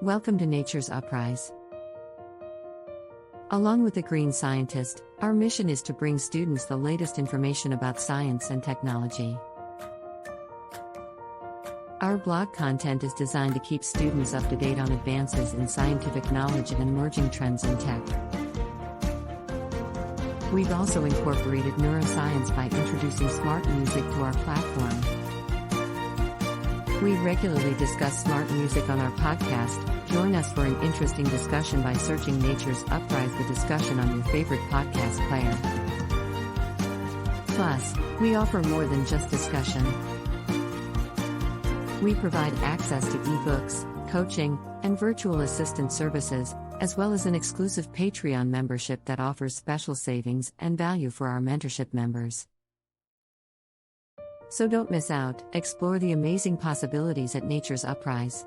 Welcome to Nature's Uprise. Along with the Green Scientist, our mission is to bring students the latest information about science and technology. Our blog content is designed to keep students up to date on advances in scientific knowledge and emerging trends in tech. We've also incorporated neuroscience by introducing smart music to our platform. We regularly discuss smart music on our podcast. Join us for an interesting discussion by searching Nature's Uprise the discussion on your favorite podcast player. Plus, we offer more than just discussion. We provide access to ebooks, coaching, and virtual assistant services, as well as an exclusive Patreon membership that offers special savings and value for our mentorship members. So don't miss out, explore the amazing possibilities at Nature's Uprise.